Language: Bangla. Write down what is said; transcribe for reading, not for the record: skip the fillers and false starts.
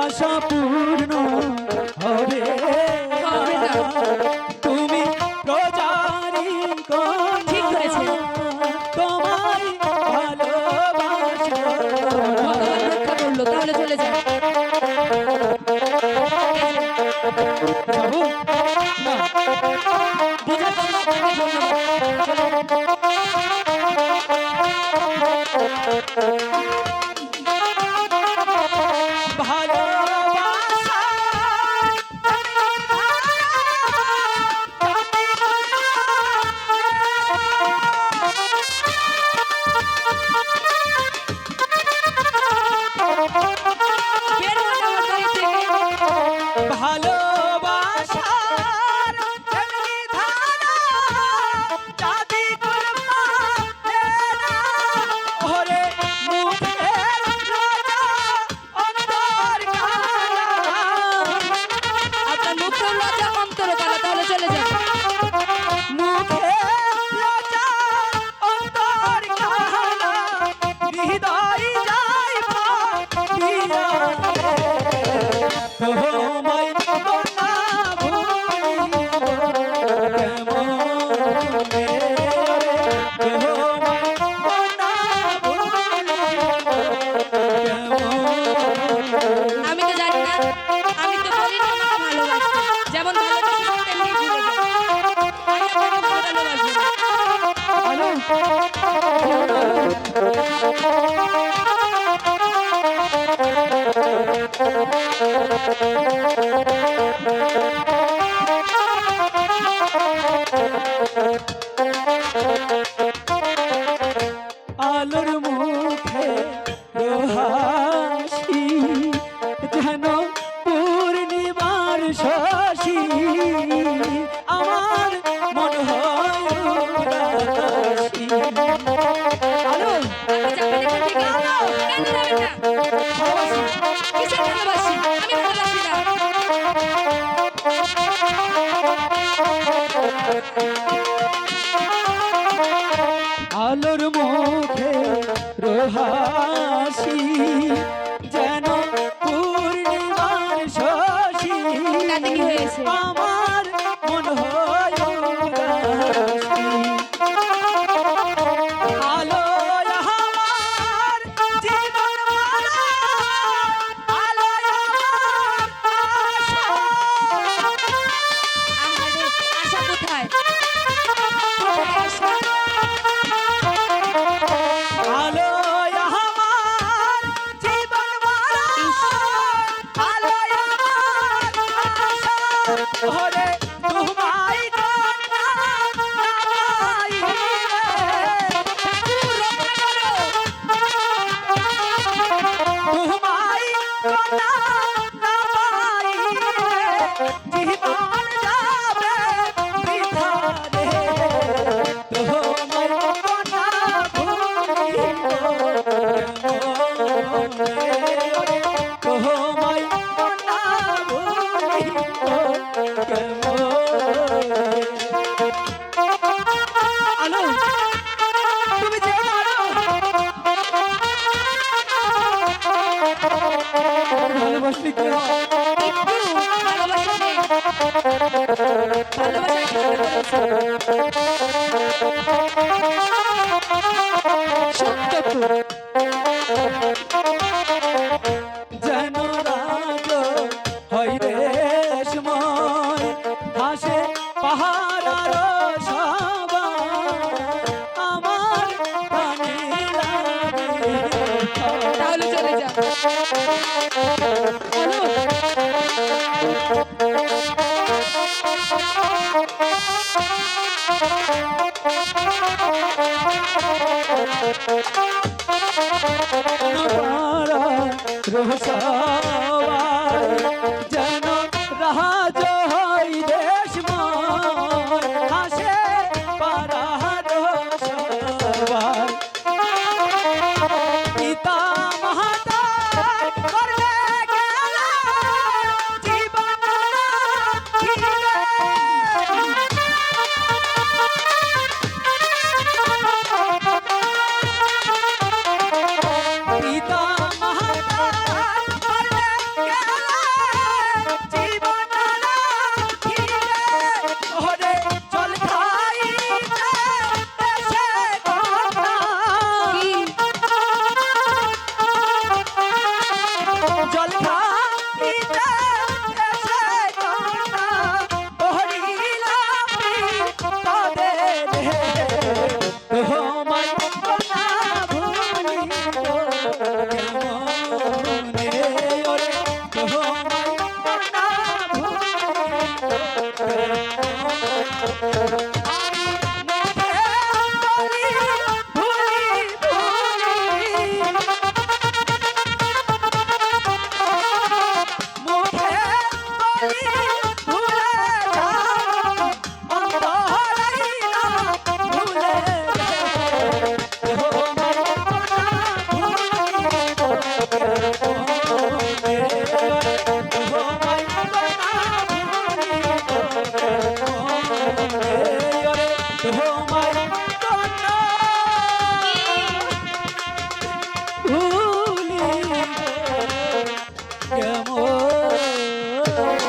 আশা পূর্ণ হবে না। তুমি প্রজারি ঠিক হয়েছে। তোমায় ভালোবাসবো। ভগবান রক্ষা করলো, তাহলে চলে যান। যাবো না, বোঝার জন্য আপনাকে ধন্যবাদ। চলে যান। ভালোবাসা বের হন আমার বাড়ি থেকে। ভালোবাসার এমনি ধারা জাতি করমা না। ওরে মুখের রাজা অন্তর কালা। আপনার মুখের লজ্জা অন্তর কালা, তাহলে চলে যান। মুখের রাজা অন্তর কালা। হৃদয় যায় ভাবিয়া তোমায় না ভুলিব কেমনে। তোমায় না ভুলিব কেমনে। আমি তো জানি না, আমি তো বলি না আমাকে ভালোবাসতে। যেমন ভালোবাসি তেমনি ভুলে যাও। আমি আপনাকে ভালোবাসবো না। আলোর মুখে হাসি যেন পূর্ণিমার শশী। আমার মন হয় উদাসী। আলো আপনি যাবেন এখান থেকে। কেন যাবেন না? ভালোবাসি। কিসের ভালোবাসি? আমি ভালোবাসি না। আলোর মুখে হাসি যেন পূর্ণিমার শশী। তাতে কি হয়েছে? আমার মন হয় উদাসী। আলো আমার জীবন মালা, আলো আমার আশা। আহারে, আশা কোথায়? কোথায় আশা? আলো আমার জীবন মালা, আলো আমার আশা। ওরে তোমায় কন্যা না পাইলে, তোমায় কন্যা না পাইলে জীবন যাবে বৃথা রে। তোমায় কন্যা ভুলিব কেমনে। তোমায় কন্যা ভুলিব কেমনে। আলো তুমি যে ভালোবাসলি কে? একটু ভালোবাসা নেই। ভালোবাসা সত্য তো যেন রাজ হয় রেশময় হাসে পাহাড়ার সবাই। আমার প্রাণে লাগে। তাহলে চলে যান। রহস্যবাই যেন রাজ হয় দেশময় হাসে পাহাড় সবাই। পিতা মাতা করবে গেলা জীবন ঘিরে। পিতা মাতা করবে জল খাইতে এসে কন্যা বহরিলাম তবে রে তোমায় কন্যা ভুলিব কেমনে ওরে তোমায় কন্যা ভুলিব কেমন